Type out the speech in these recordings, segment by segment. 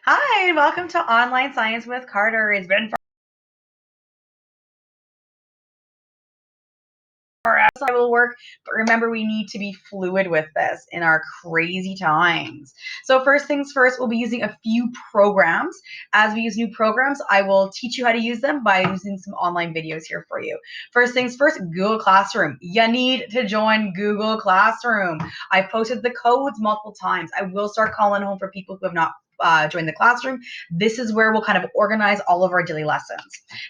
Hi, and welcome to Online Science with Carter. It's been forever. I will work, but remember, we need to be fluid with this in our crazy times. So first things first, we'll be using a few programs. As we use new programs, I will teach you how to use them by using some online videos here for you. First things first, Google Classroom. You need to join Google Classroom. I posted the codes multiple times. I will start calling home for people who have not joined the classroom. This is where we'll kind of organize all of our daily lessons.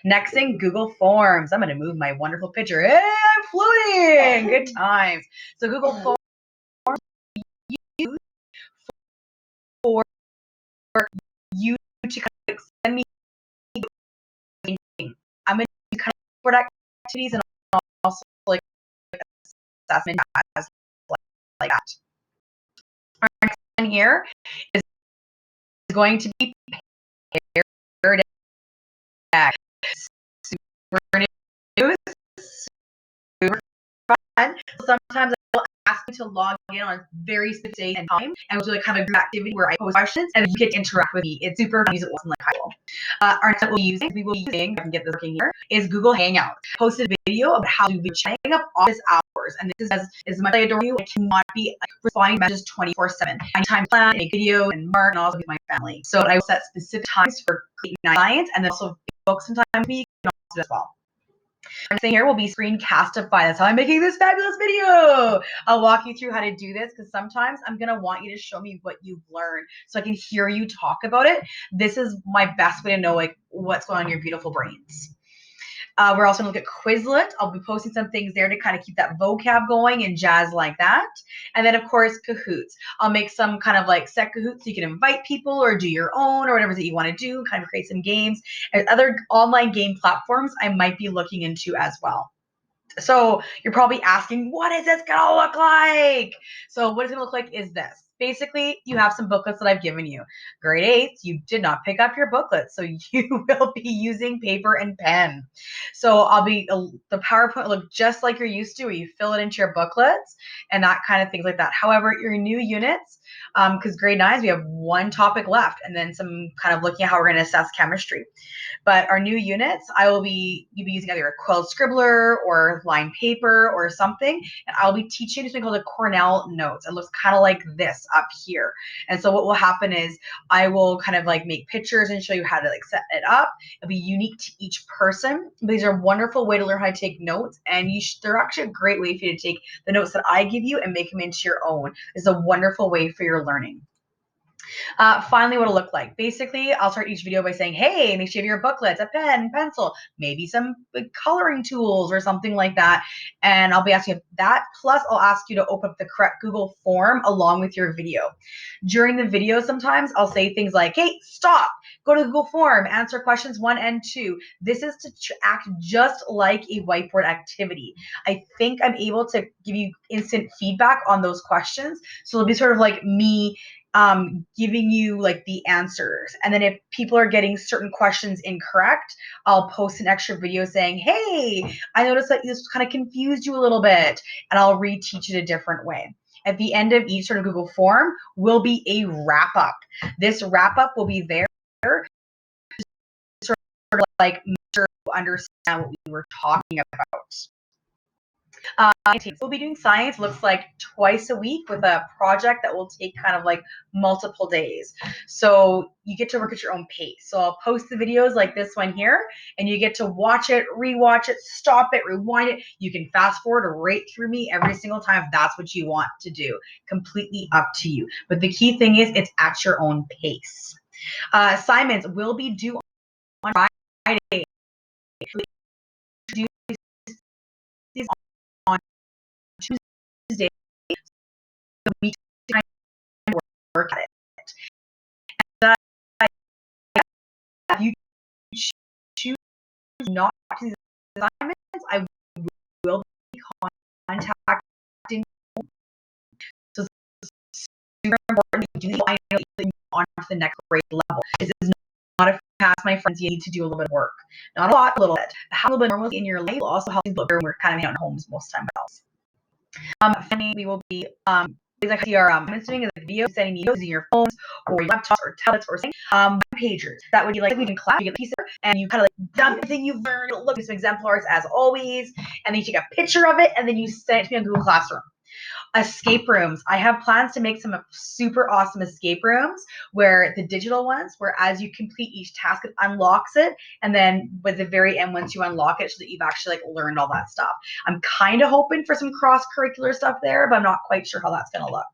Next thing, Google Forms. I'm going to move my wonderful picture. Hey, I'm floating. Good times. So Google Forms for you to kind of send me. I'm going to do kind of board activities and also like assessment as like that. Our next one here is going to be paired deck. Super news, super fun. Sometimes I will ask you to log in on very specific days and time, and we'll do like kind of a group activity where I pose questions and you get to interact with me. It's super fun. Use it once in like high school. Our next we will be using, if I can get this working here, is Google Hangouts. Posted a video about how to be hang up office hours, and this is as much as I adore you, I cannot be responding to messages 24/7. I need time to plan, make videos, and mark, and also with my family. So I will set specific times for science, and then also book some time with me as well. Next thing here will be Screencastify. That's how I'm making this fabulous video. I'll walk you through how to do this because sometimes I'm going to want you to show me what you've learned so I can hear you talk about it. This is my best way to know like what's going on in your beautiful brains. We're also going to look at Quizlet. I'll be posting some things there to kind of keep that vocab going and jazz like that. And then, of course, Kahoots. I'll make some kind of like set Kahoots so you can invite people or do your own or whatever that you want to do, kind of create some games. And other online game platforms I might be looking into as well. So you're probably asking, what is this going to look like? So what it's going to look like is this. Basically, you have some booklets that I've given you. Grade 8, you did not pick up your booklet, so you will be using paper and pen. So the PowerPoint will look just like you're used to, where you fill it into your booklets and that kind of things like that. However, your new units, because grade 9s, we have one topic left and then some kind of looking at how we're going to assess chemistry. But our new units, you'll be using either a quilled scribbler or lined paper or something, and I'll be teaching something called a Cornell Notes. It looks kind of like this up here. And so what will happen is I will kind of like make pictures and show you how to like set it up. It'll be unique to each person. These are a wonderful way to learn how to take notes, and they're actually a great way for you to take the notes that I give you and make them into your own. It's a wonderful way for your learning. Finally, what it'll look like. Basically, I'll start each video by saying, hey, make sure you have your booklets, a pen, pencil, maybe some coloring tools or something like that. And I'll be asking you that. Plus, I'll ask you to open up the correct Google form along with your video. During the video, sometimes I'll say things like, hey, stop, go to Google form, answer questions 1 and 2. This is to act just like a whiteboard activity. I think I'm able to give you instant feedback on those questions. So it'll be sort of like me giving you like the answers. And then if people are getting certain questions incorrect, I'll post an extra video saying, hey, I noticed that this kind of confused you a little bit, and I'll reteach it a different way. At the end of each sort of Google form will be a wrap up. This wrap up will be there to sort of like make sure you understand what we were talking about. We'll be doing science, looks like twice a week with a project that will take kind of like multiple days. So you get to work at your own pace. So I'll post the videos like this one here, and you get to watch it, rewatch it, stop it, rewind it. You can fast forward or right through me every single time if that's what you want to do. Completely up to you. But the key thing is it's at your own pace. Assignments will be due on Friday. On Tuesday, the week to work at it. And if you choose not to do the assignments, I will be contacting you. So it's super important that you do the I know you on to the next grade level. This is not a pass, my friends. You need to do a little bit of work. Not a lot, a little bit. Have a little bit normally in your life will also help you look better when we're kind of out in homes most times else. Finally, we will be I see our comments doing is like videos, sending me videos using your phones or your laptops or tablets or something. Pagers. That would be like we in class, you get a piece of and you kind of like dump everything you've learned, look at some exemplars as always, and then you take a picture of it and then you send it to me on Google Classroom. Escape rooms. I have plans to make some super awesome escape rooms where the digital ones, where as you complete each task, it unlocks it. And then with the very end, once you unlock it, so that you've actually like learned all that stuff. I'm kind of hoping for some cross-curricular stuff there, but I'm not quite sure how that's going to look.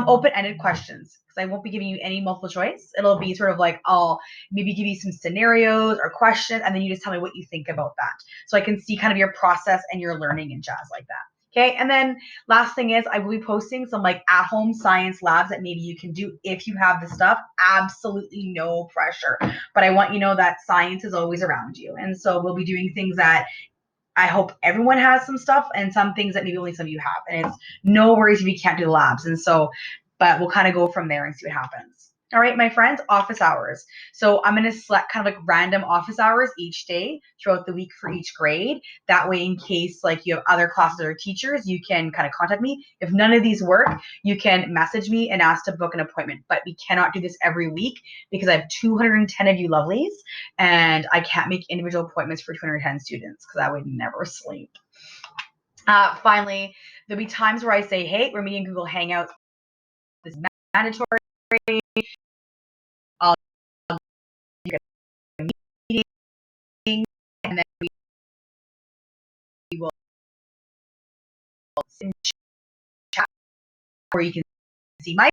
Open-ended questions, because I won't be giving you any multiple choice. It'll be sort of like I'll maybe give you some scenarios or questions, and then you just tell me what you think about that. So I can see kind of your process and your learning and jazz like that. Okay, and then last thing is I will be posting some like at-home science labs that maybe you can do if you have the stuff. Absolutely no pressure, but I want you to know that science is always around you. And so we'll be doing things that I hope everyone has some stuff and some things that maybe only some of you have. And it's no worries if you can't do the labs. And so, but we'll kind of go from there and see what happens. All right, my friends, office hours. So I'm going to select kind of like random office hours each day throughout the week for each grade. That way, in case like you have other classes or teachers, you can kind of contact me. If none of these work, you can message me and ask to book an appointment. But we cannot do this every week because I have 210 of you lovelies and I can't make individual appointments for 210 students because I would never sleep. Finally, there'll be times where I say, hey, we're meeting Google Hangouts. This is mandatory. I'll you get a meeting, and then we will sit in chat where you can see my